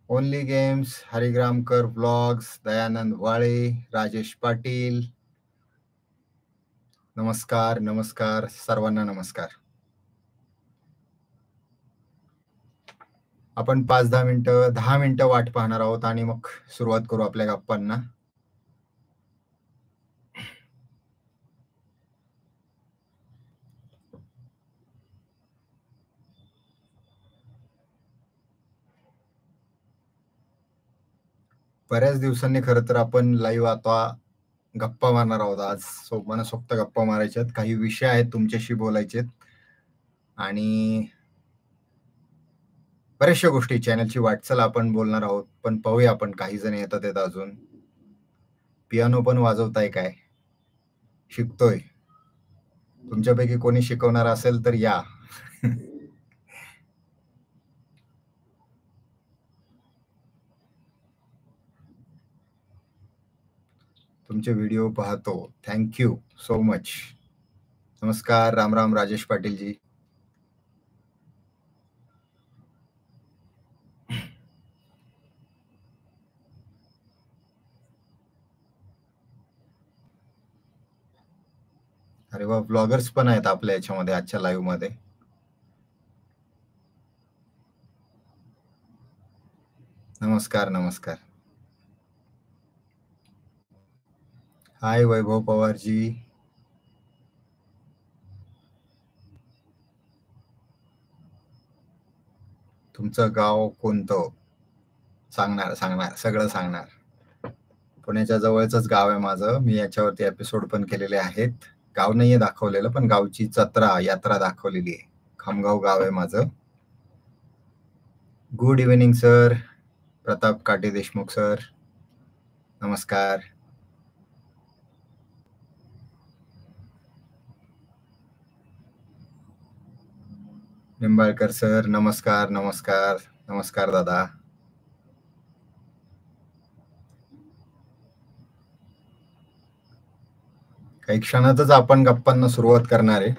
Only games, Harigramkar vlogs, Dayanand Wale, Rajesh Patil. नमस्कार नमस्कार सर्वांना नमस्कार. आपण 10 मिनिटं वाट पाहणार आहोत आणि मग सुरुवात करू आपल्या गप्पांना. बऱ्याच दिवसांनी खरं तर आपण लाईव्ह आता गप्पा मारणार आहोत. आज मनसोक्त गप्पा मारायच्यात, काही विषय आहेत तुमच्याशी बोलायचेत आणि बऱ्याचशा गोष्टी चॅनलची वाटचाल आपण बोलणार आहोत. पण पाहूया आपण, काही जण येतात अजून. पियानो पण वाजवताय काय? शिकतोय. तुमच्यापैकी कोणी शिकवणार असेल तर या. तुमचे व्हिडिओ पाहतो. Thank you so much. नमस्कार, राम राम राजेश पाटील जी. अरे वा, ब्लॉगर्स पण आहेत आपल्या याच्यामध्ये आजच्या लाईव्ह मध्ये. नमस्कार नमस्कार. हाय वैभव पवार जी. तुमचं गाव कोणतं? सांगणार सांगणार सगळं सांगणार. पुण्याच्या जवळच गाव आहे माझं. मी याच्यावरती एपिसोड पण केलेले आहेत. गाव नाहीये दाखवलेलं, पण गावची यात्रा दाखवलेली आहे. खामगाव गाव आहे माझं. Good evening sir. प्रताप काटे देशमुख सर, नमस्कार. निंबाळकर सर, नमस्कार नमस्कार नमस्कार दादा. काही क्षणातच आपण गप्पांना सुरुवात करणार आहे.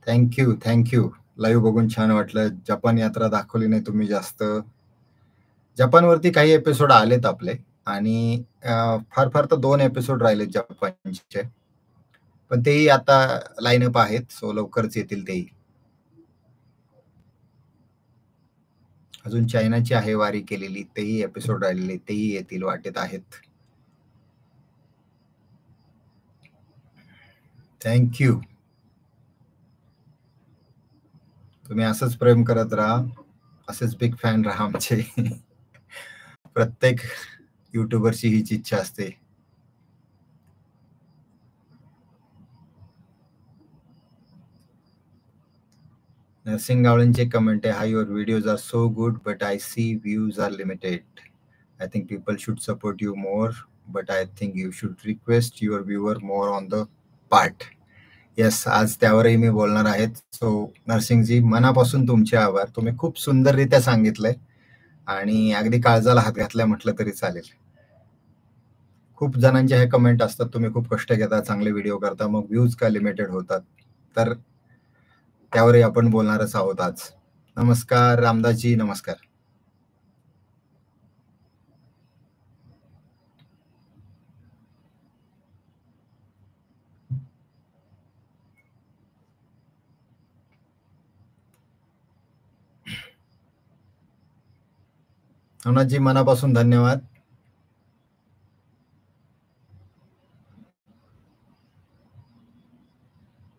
थँक्यू. लाईव्ह बघून छान वाटलं. जपान यात्रा दाखवली नाही तुम्ही जास्त. जपानवरती काही एपिसोड आलेत आपले आणि फार फार तर 2 एपिसोड राहिलेत जपानचे, पण तेही आता लाईनअप आहेत, सो लवकरच येतील तेही. अजून चायनाची आहे वारी केलेली, तेही एपिसोड राहिलेले, तेही येतील, वाटेत आहेत. थँक्यू. तुम्ही असंच प्रेम करत राहा, असेच बिग फॅन राहा आमचे. प्रत्येक युट्यूबरची हीच इच्छा असते. नरसिंग गावळेंचे कमेंट आहे, hi your videos are so good but I see views are limited. I think people should support you more but I think you should request your viewer more on the part. Yes, आज त्यावरही मी बोलणार आहे. So नरसिंगजी, मनापासून तुमचे आभार. तुम्ही खूप सुंदररित्या सांगितलंय आणि अगदी काळजाला हात घातलाय म्हटलं तरी चालेल. खूप जणांचे हे कमेंट असतात, तुम्ही खूप कष्ट घेता, चांगले व्हिडिओ करता, मग व्ह्यूज का लिमिटेड होतात? तर त्यावरही आपण बोलणारच आहोत आज. नमस्कार रामदासजी, नमस्कार. नवनाथजी, मनापासून धन्यवाद.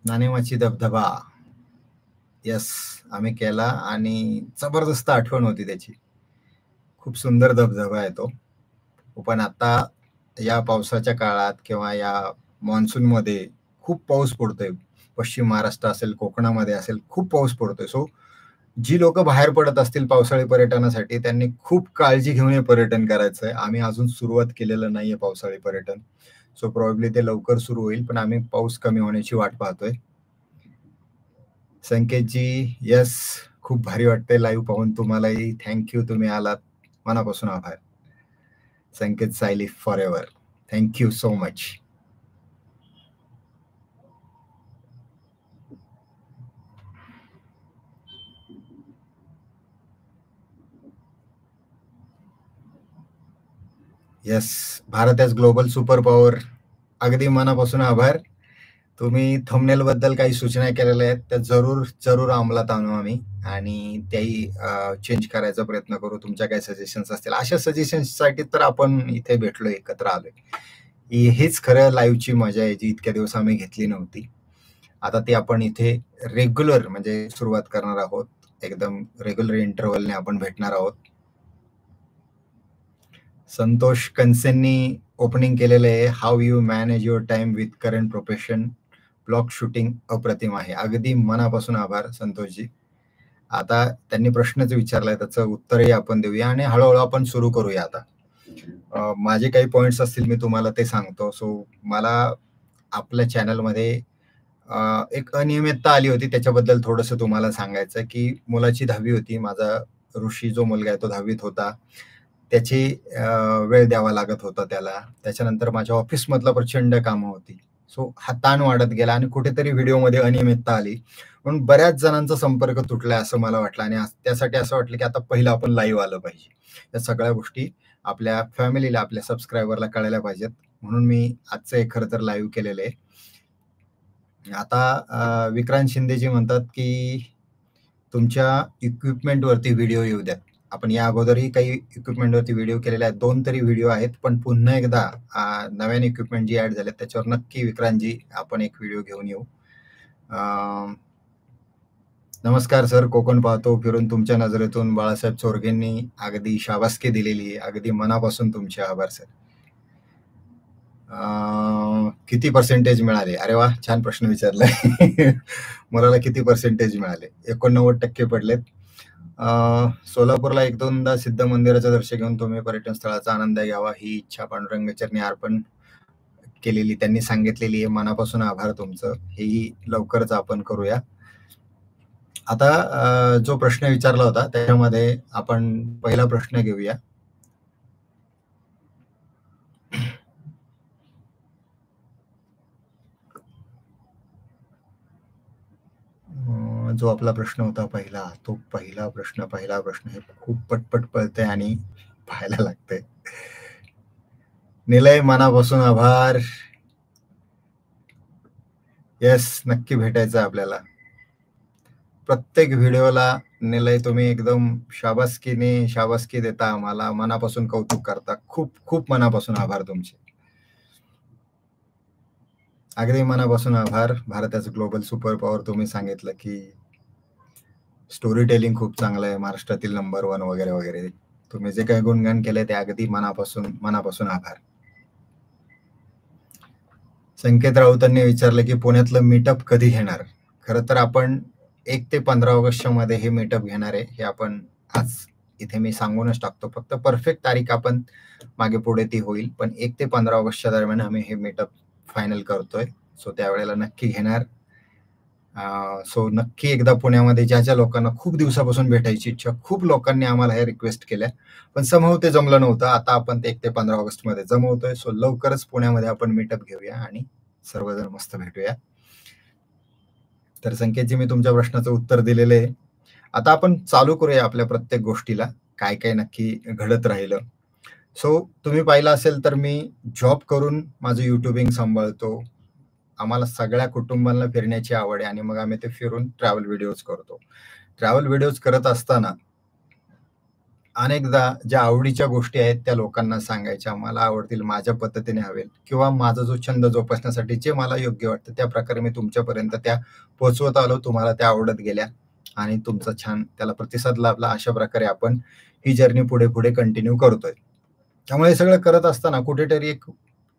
नाणेमाची धबधबा, येस, आम्ही केला आणि जबरदस्त आठवण होती त्याची. खूप सुंदर धबधबा आहे तो. पण आता या पावसाच्या काळात किंवा या मान्सून मध्ये खूप पाऊस पडतोय. पश्चिम महाराष्ट्र असेल, कोकणामध्ये असेल, खूप पाऊस पडतोय. सो जी लोक बाहेर पडत असतील पावसाळी पर्यटनासाठी, त्यांनी खूप काळजी घेऊन हे पर्यटन करायचंय. आम्ही अजून सुरुवात केलेलं नाहीये पावसाळी पर्यटन, सो प्रॉब्ली ते लवकर सुरू होईल, पण आम्ही पाऊस कमी होण्याची वाट पाहतोय. संकेतजी, येस, खूप भारी वाटतंय लाईव्ह पाहून. तुम्हालाही थँक्यू, तुम्ही आलात, मनापासून आभार. Sanket Sayali forever, thank you so much. Yes, Bharat as global super power. अगदी मनापासून आभार. तुम्ही थंबनेल बद्दल काही सूचना केलेल्या आहेत, त्या जरूर अंमलात आणू आम्ही आणि त्याही चेंज करायचा प्रयत्न करू. तुमच्या काही सजेशन्स असतील, अशा सजेशन्ससाठी तर आपण इथे भेटलोय, एकत्र आलोय. हेच खरं लाईव्हची मजा आहे, जी इतक्या दिवस आम्ही घेतली नव्हती. आता ती आपण इथे रेग्युलर म्हणजे सुरुवात करणार आहोत. एकदम रेग्युलर इंटरव्हलने आपण भेटणार आहोत. संतोष कनसेंनी ओपनिंग केलेलं आहे, how you manage your time with current profession, blog shooting अप्रतिम आहे. अगदी मनापासून आभार संतोषजी. आता त्यांनी प्रश्नच विचारलाय, त्याचं उत्तरही आपण देऊया आणि हळूहळू आपण सुरू करूया. आता माझे काही पॉइंट्स असतील, मी तुम्हाला ते सांगतो. सो मला आपल्या चॅनलमध्ये एक अनियमितता आली होती, त्याच्याबद्दल थोडंसं तुम्हाला सांगायचं की मुलाची 10वी होती. माझा ऋषी जो मुलगा आहे तो 10वीत होता. त्याची वेळ द्यावा लागत होता त्याला. त्याच्यानंतर माझ्या ऑफिसमधलं प्रचंड कामं होती. सो हा ताण वाढत गेला आणि कुठेतरी व्हिडिओमध्ये अनियमितता आली. म्हणून बऱ्याच जणांचा संपर्क तुटलाय असं मला वाटलं आणि त्यासाठी असं वाटलं की आता पहिलं आपण लाईव्ह आलं पाहिजे. या सगळ्या गोष्टी आपल्या फॅमिलीला, आपल्या सबस्क्रायबरला कळायला पाहिजेत. म्हणून मी आजचं हे खरं तर लाईव्ह केलेलं आहे. आता विक्रांत शिंदेजी म्हणतात की तुमच्या इक्विपमेंटवरती व्हिडिओ येऊ द्यात. आपण या अगोदरही काही इक्विपमेंटवरती व्हिडिओ केलेले आहेत. 2 तरी व्हिडिओ आहेत, पण पुन्हा एकदा नव्याने इक्विपमेंट जी ॲड झालेत त्याच्यावर नक्की विक्रांतजी आपण एक व्हिडिओ घेऊन येऊ. नमस्कार सर, कोकण पाहतो फिरून तुमच्या नजरेतून बाळासाहेब चोरगेंनी अगदी शाबासकी दिलेली आहे. अगदी मनापासून तुमचे आभार सर. किती पर्सेंटेज मिळाले? अरे वा, छान प्रश्न विचारलाय. मुलाला किती पर्सेंटेज मिळाले? 89% पडलेत. सोलापूरला 1-2दा सिद्ध मंदिराचं दर्शन घेऊन तुम्ही पर्यटन स्थळाचा आनंद घ्यावा ही इच्छा पांडुरंग चरणी अर्पण केलेली, त्यांनी सांगितलेली आहे. मनापासून आभार तुमचं. हेही लवकरच आपण करूया. आता जो प्रश्न विचारला होता त्याच्यामध्ये आपण पहिला प्रश्न घेऊया. जो आपला प्रश्न होता पहिला, तो पहिला प्रश्न हे खूप पटपट पळतंय आणि पाहायला लागतंय. निलय, मनापासून आभार. येस, नक्की भेटायचं आपल्याला. प्रत्येक व्हिडिओला निलय तुम्ही एकदम शाबासकी देता आम्हाला, मनापासून कौतुक करता. खूप खूप मनापासून आभार तुमचे. अगदी मनापासून आभार. भारताचं ग्लोबल सुपर पॉवर तुम्ही सांगितलं की स्टोरी टेलिंग खूप चांगलं आहे, महाराष्ट्रातील नंबर 1 वगैरे वगैरे. तुम्ही जे काही गुणगान केलंय ते अगदी मनापासून आभार. संकेत राऊतांनी विचारलं की पुण्यातलं मीटअप कधी घेणार? खरं तर आपण 1 ते 15 ऑगस्टच्या मध्ये हे मीटअप घेणार आहे. हे आपण आज इथे मी सांगूनच टाकतो. फक्त परफेक्ट तारीख आपण मागे पुढे ती होईल, पण 1 ते 15 ऑगस्टच्या दरम्यान आम्ही हे मीटअप फायनल करतोय. सो त्यावेळेला नक्की घेणार. सो नक्की एकदा पुण्यामध्ये ज्या लोकांना खूप दिवसापासून भेटायची इच्छा, खूप लोकांनी आम्हाला हे रिक्वेस्ट केल्या, पण समहाऊ ते जमलं नव्हतं. आता आपण ते 1 ते 15 ऑगस्टमध्ये जमवतोय. सो लवकरच पुण्यामध्ये आपण मीटअप घेऊया आणि सर्वजण मस्त भेटूया. तर संकेतजी, मी तुमच्या प्रश्नाचं उत्तर दिलेलं आहे. आता आपण चालू करूया आपल्या प्रत्येक गोष्टीला, काय काय नक्की घडत राहिलं. सो तुम्ही पाहिलं असेल तर मी जॉब करून माझं युट्यूबिंग सांभाळतो. आम्हाला सगळ्या कुटुंबांना फिरण्याची आवड आहे आणि मग आम्ही ते फिरून ट्रॅव्हल व्हिडिओज करतो. ट्रॅव्हल व्हिडिओज करत असताना अनेकदा ज्या आवडीच्या गोष्टी आहेत त्या लोकांना सांगायच्या, मला आवडतील, माझ्या पद्धतीने हवेल किंवा माझा जो छंद जोपासण्यासाठी जे मला योग्य वाटतं त्या प्रकारे मी तुमच्यापर्यंत त्या पोहोचवत आलो. तुम्हाला त्या आवडत गेल्या आणि तुमचा छान त्याला प्रतिसाद लाभला. अशा प्रकारे आपण ही जर्नी पुढे कंटिन्यू करतोय. त्यामुळे हे सगळं करत असताना कुठेतरी एक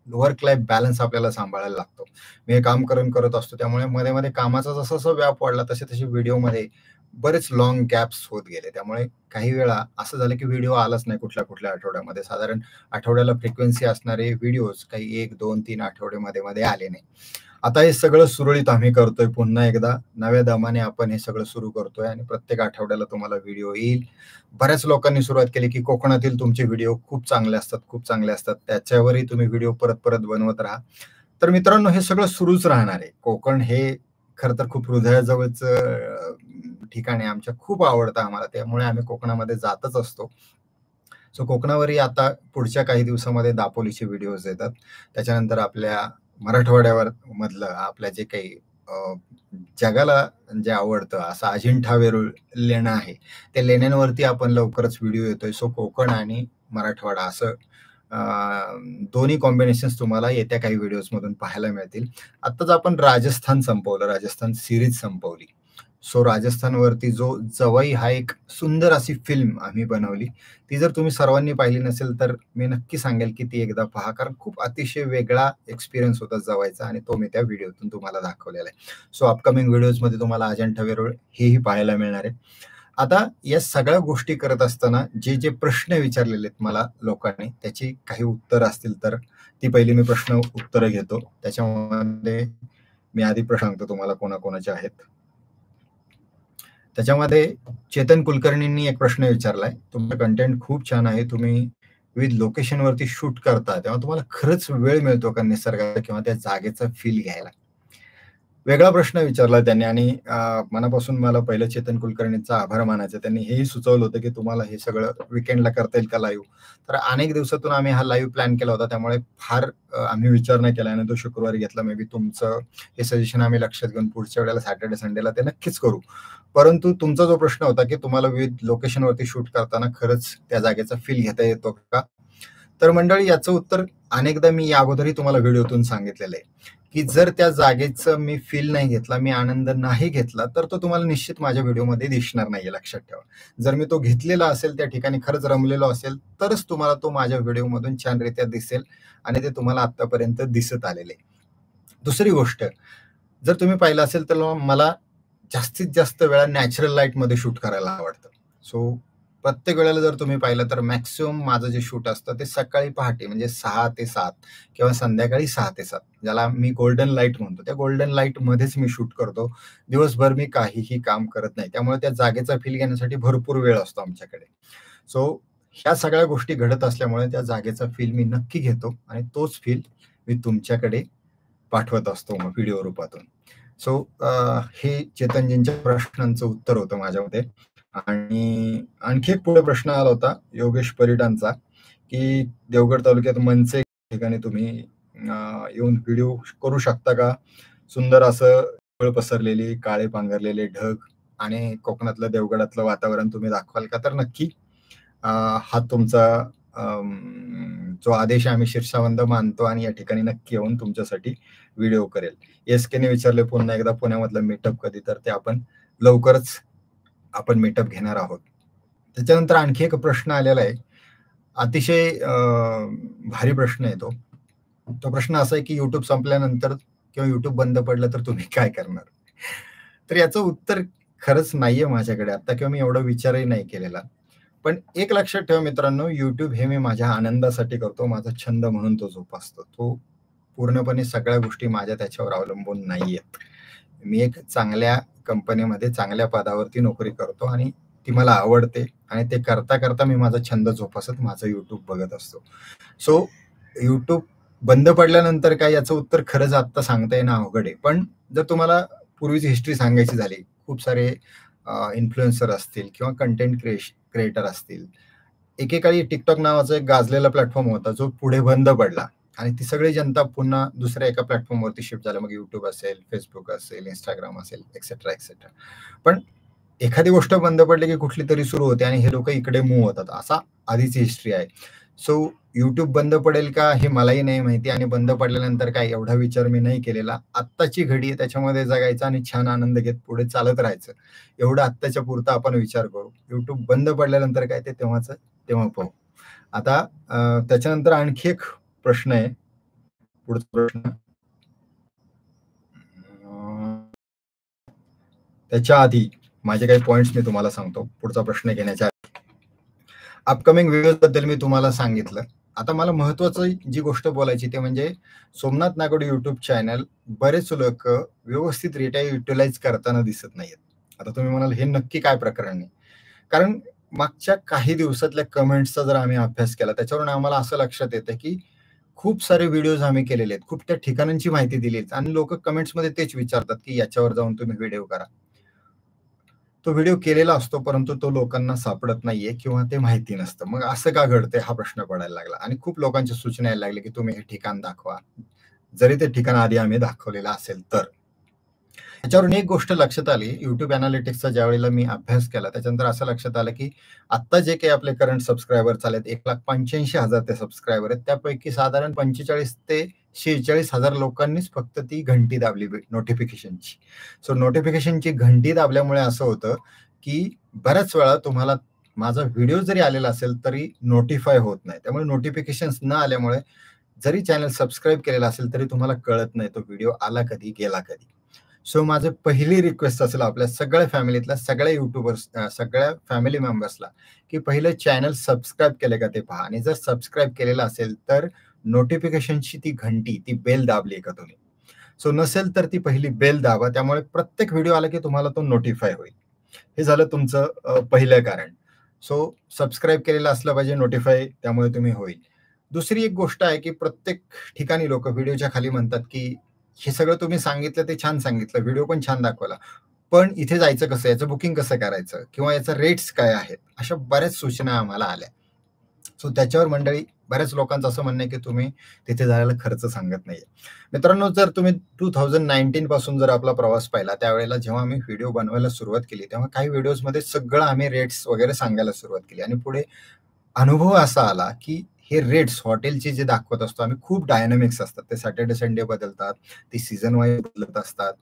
वर्क लाईफ बॅलन्स आपल्याला सांभाळायला लागतो. मी हे काम करत असतो, त्यामुळे मध्ये कामाचा जसा व्याप वाढला तसे व्हिडिओमध्ये बरेच लाँग गॅप्स होत गेले. त्यामुळे काही वेळा असं झालं की व्हिडिओ आलाच नाही कुठल्या आठवड्यामध्ये. साधारण आठवड्याला फ्रिक्वेन्सी असणारे व्हिडिओज काही 1, 2, 3 आठवडे मध्ये आले नाही. आता हे सगळं सुरळीत आम्ही करतोय. पुन्हा एकदा नव्या दमाने आपण हे सगळं सुरू करतोय आणि प्रत्येक आठवड्याला तुम्हाला व्हिडिओ येईल. बऱ्याच लोकांनी सुरुवात केली की कोकणातील तुमचे व्हिडिओ खूप चांगले असतात. त्याच्यावरही तुम्ही व्हिडिओ परत बनवत राहा. तर मित्रांनो, हे सगळं सुरूच राहणार आहे. कोकण हे खरं तर खूप हृदयाजवळचं ठिकाण आहे. आमच्या खूप आवडतं आम्हाला, त्यामुळे आम्ही कोकणामध्ये जातच असतो. सो कोकणावरही आता पुढच्या काही दिवसामध्ये दापोलीचे व्हिडिओज येतात. त्याच्यानंतर आपल्या मराठवाड्यावर मधलं आपल्या जे काही जगाला जे आवडतं असं अजिंठा वेरूळ लेणं आहे, त्या लेण्यांवरती आपण लवकरच व्हिडिओ येतोय. सो कोकण आणि मराठवाडा असं अ, दोन्ही कॉम्बिनेशन्स तुम्हाला येत्या काही व्हिडिओजमधून पाहायला मिळतील. आत्ताच आपण राजस्थान संपवलं, राजस्थान सीरीज संपवली. सो राजस्थानवरती जो जवाई हा एक सुंदर अशी फिल्म आम्ही बनवली. ती जर तुम्ही सर्वांनी पाहिली नसेल तर मी नक्की सांगेल की ती एकदा पहा. कारण खूप अतिशय वेगळा एक्सपिरियन्स होता जवाईचा आणि तो मी त्या व्हिडिओतून तुम्हाला दाखवलेला आहे. सो अपकमिंग व्हिडिओजमध्ये तुम्हाला अजिंठा वेरूळ हेही पाहायला मिळणार आहे. आता या सगळ्या गोष्टी करत असताना जे प्रश्न विचारलेले आहेत मला लोकांनी, त्याची काही उत्तर असतील तर ती पहिली मी प्रश्न उत्तरं घेतो. त्याच्यामध्ये मी आधी प्रश्न सांगतो तुम्हाला कोणाकोणाचे आहेत. त्याच्यामध्ये चेतन कुलकर्णींनी एक प्रश्न विचारलाय, तुमचं कंटेंट खूप छान आहे. तुम्ही विविध लोकेशनवरती शूट करता, तेव्हा तुम्हाला खरंच वेळ मिळतो का निसर्गाचा किंवा त्या जागेचा फील घ्यायला? वेगळा प्रश्न विचारला त्यांनी आणि मनापासून मला पहिलं चेतन कुलकर्णींचा आभार मानायचा. त्यांनी हेही सुचवलं होतं, की तुम्हाला हे सगळं वीकेंडला करता येईल का लाईव्ह? तर अनेक दिवसातून आम्ही हा लाईव्ह प्लॅन केला होता. त्यामुळे फार आम्ही विचार नाही केला आणि तो शुक्रवारी घेतला. मे बी तुमचं हे सजेशन आम्ही लक्षात घेऊन पुढच्या वेळेला सॅटर्डे, संडेला ते नक्कीच करू. परंतु तुमचा जो प्रश्न होता, की तुम्हाला विविध लोकेशनवरती शूट करताना खरंच त्या जागेचा फील घेता येतो का? तर मंडळी याचं उत्तर अनेकदा मी या अगोदरही तुम्हाला व्हिडिओतून सांगितलेलं आहे, की जर त्या जागेचं मी फील नाही घेतला, मी आनंद नाही घेतला, तर तो तुम्हाला निश्चित माझ्या व्हिडिओमध्ये दिसणार नाहीये, लक्षात ठेवा. जर मी तो घेतलेला असेल, त्या ठिकाणी खरंच रमलेलो असेल, तरच तुम्हाला तो माझ्या व्हिडिओमधून छानरित्या दिसेल आणि ते तुम्हाला आत्तापर्यंत दिसत आलेलं आहे. दुसरी गोष्ट, जर तुम्ही पाहिलं असेल तर मला जास्तीत जास्त वेळा नॅचरल लाईटमध्ये शूट करायला आवडतं. सो प्रत्येक वेळेला जर तुम्ही पाहिलं तर मॅक्सिमम माझं जे शूट असतं ते सकाळी पहाटे म्हणजे 6 ते 7 किंवा संध्याकाळी 6 ते 7 ज्याला मी गोल्डन लाईट म्हणतो. त्या गोल्डन लाईटमध्येच मी शूट करतो. दिवसभर मी काहीही काम करत नाही. त्यामुळे त्या जागेचा फील घेण्यासाठी भरपूर वेळ असतो आमच्याकडे. सो ह्या सगळ्या गोष्टी घडत असल्यामुळे त्या जागेचा फील मी नक्की घेतो आणि तोच फील मी तुमच्याकडे पाठवत असतो मग व्हिडिओ रूपातून. सो हे चेतनजींच्या प्रश्नांचं उत्तर होतं माझ्यामध्ये. आणि आणखी एक पुढे प्रश्न आला होता योगेश परिडांचा, की देवगड तालुक्यात मनसे ठिकाणी तुम्ही येऊन व्हिडिओ करू शकता का? सुंदर असं ढग पसरलेली, काळे पांघरलेले ढग आणि कोकणातलं देवगडातलं वातावरण तुम्ही दाखवाल का? तर नक्की हा तुमचा जो आदेश आम्ही शीर्षावंद मानतो आणि या ठिकाणी नक्की येऊन तुमच्यासाठी व्हिडिओ करेल. एस-केने विचारले पुन्हा एकदा पुण्यामधलं मीटअप कधी? तर ते आपण लवकरच मीटअप घेणार आहोत. त्याच्यानंतर आणखी एक प्रश्न आलेला आहे. अतिशय भारी प्रश्न आहे तो. तो प्रश्न असा आहे, की YouTube संपल्यानंतर किंवा YouTube बंद पडलं तर तुम्ही काय करणार? तर याचं उत्तर खरंच नाहीये माझ्याकडे आता किंवा मी एवढा विचारही नाही केलेला. पण एक लक्षात ठेवा मित्रांनो, YouTube हे मी माझ्या आनंदासाठी करतो. माझा छंद म्हणून तो जोपासतो. तो पूर्णपणे सगळ्या गोष्टी माझ्या त्याच्यावर अवलंबून नाहीयेत. मी एक चांगल्या कंपनीमध्ये चांगल्या पदावरती नोकरी करतो आणि ती मला आवडते आणि ते करता मी माझा छंद जोपासत माझं YouTube बघत असतो. सो YouTube बंद पडल्यानंतर काय याचं उत्तर खरंच आत्ता सांगता येणं अवघड आहे. पण जर तुम्हाला पूर्वीची हिस्ट्री सांगायची झाली, खूप सारे इन्फ्लुएन्सर असतील किंवा कंटेंट क्रिएटर असतील. एकेकाळी TikTok नावाचा एक गाजलेला प्लॅटफॉर्म होता, जो पुढे बंद पडला आणि ती सगळी जनता पुन्हा दुसऱ्या एका प्लॅटफॉर्मवरती शिफ्ट झालं. मग YouTube असेल, Facebook असेल, Instagram असेल, एक्सेट्रा, एक्सेट्रा. पण एखादी गोष्ट बंद पडली की कुठली तरी सुरू होते आणि हे लोकं इकडे मूव्ह होतात. असा आधीची हिस्ट्री आहे. सो YouTube बंद पडेल का हे मलाही नाही माहिती आणि बंद पडल्यानंतर काय एवढा विचार मी नाही केलेला. आत्ताची घडी आहे त्याच्यामध्ये जगायचं आणि छान आनंद घेत पुढे चालत राहायचं. एवढं आत्ताच्या पुरता आपण विचार करू. YouTube बंद पडल्यानंतर काय ते तेव्हाचं तेव्हा पाहू. आता त्याच्यानंतर आणखी एक प्रश्न आहे. पुढचा प्रश्न त्याच्या आधी माझे काही पॉइंट्स मी तुम्हाला सांगतो. पुढचा प्रश्न घेण्याच्या आधी. अपकमिंग व्हिडिओबद्दल मी तुम्हाला सांगितलं. आता मला महत्त्वाचं जी गोष्ट बोलायची ते म्हणजे सोमनाथ नागोडे YouTube चॅनल बरेच लोकं व्यवस्थितरित्या युटिलाइज करताना दिसत नाहीयेत. आता तुम्ही म्हणाल हे नक्की काय प्रकरण आहे? कारण मागच्या काही दिवसातल्या कमेंट्सचा जर आम्ही अभ्यास केला त्याच्यावरून आम्हाला असं लक्षात येतं, की खूप सारे व्हिडिओज आम्ही केलेले आहेत. खूप त्या ठिकाणांची माहिती दिली आहे आणि लोकं कमेंट्समध्ये तेच विचारतात, की याच्यावर जाऊन तुम्ही व्हिडिओ करा. तो व्हिडिओ केलेला असतो, परंतु तो लोकांना सापडत नाहीये किंवा ते माहिती नसतं. मग असं का घडतंय हा प्रश्न पडायला लागला आणि खूप लोकांच्या सूचना यायला लागल्या, की तुम्ही हे ठिकाण दाखवा. जरी ते ठिकाण आधी आम्ही दाखवलेलं असेल तर. त्याच्यावरून एक गोष्ट लक्षात आली, YouTube एनालिटिक्सचा ज्यावेळेला मी अभ्यास केला, त्याच्यानंतर असं लक्षात आलं, की आत्ता जे काही आपले करंट सबस्क्रायबर्स आलेत, 1,85,000 ते सबस्क्रायबर आहेत. त्यापैकी साधारण 45 ते 46,000 लोकांनीच फक्त ती घंटी दाबली नोटिफिकेशनची. सो नोटिफिकेशनची घंटी दाबल्यामुळे असं होतं, की बऱ्याच वेळा तुम्हाला माझा व्हिडिओ जरी आलेला असेल, तरी नोटिफाय होत नाही. त्यामुळे नोटिफिकेशन्स न आल्यामुळे जरी चॅनल सबस्क्राईब केलेलं असेल, तरी तुम्हाला कळत नाही तो व्हिडिओ आला कधी, गेला कधी. सो माझी पहिली रिक्वेस्ट असेल आपल्या सगळ्या फॅमिलीतल्या सगळ्या युट्यूबर्स सगळ्या फॅमिली मेंबर्सला, की पहिलं चॅनल सबस्क्राईब केले का ते पहा आणि जर सबस्क्राईब केलेलं असेल तर नोटिफिकेशनची ती घंटी, ती बेल दाबली का तुम्ही? सो नसेल तर ती पहिली बेल दाबा. त्यामुळे प्रत्येक व्हिडिओ आला की तुम्हाला तो नोटिफाय होईल. हे झालं तुमचं पहिलं कारण. सो सबस्क्राईब केलेलं असलं पाहिजे, नोटिफाय त्यामुळे तुम्ही होईल. दुसरी एक गोष्ट आहे, की प्रत्येक ठिकाणी लोकं व्हिडिओच्या खाली म्हणतात, की हे सगळं तुम्ही सांगितलं ते छान सांगितलं, व्हिडिओ पण छान दाखवला. पण इथे जायचं कसं? याचं बुकिंग कसं करायचं? किंवा याचा रेट्स काय आहेत? अशा बऱ्याच सूचना आम्हाला आल्या. सो त्याच्यावर मंडळी बऱ्याच लोकांचं असं म्हणणं आहे, की तुम्ही तिथे जायला खर्च सांगत नाहीये. मित्रांनो, जर तुम्ही 2019 पासून जर आपला प्रवास पाहिला, त्यावेळेला जेव्हा आम्ही व्हिडिओ बनवायला सुरुवात केली, तेव्हा काही व्हिडिओजमध्ये सगळं आम्ही रेट्स वगैरे सांगायला सुरुवात केली आणि पुढे अनुभव असा आला, की हे रेट्स हॉटेलचे जे दाखवत असतो आम्ही खूप डायनामिक्स असतात. ते सॅटर्डे, संडे बदलतात. ते सीझन वाईज बदलत असतात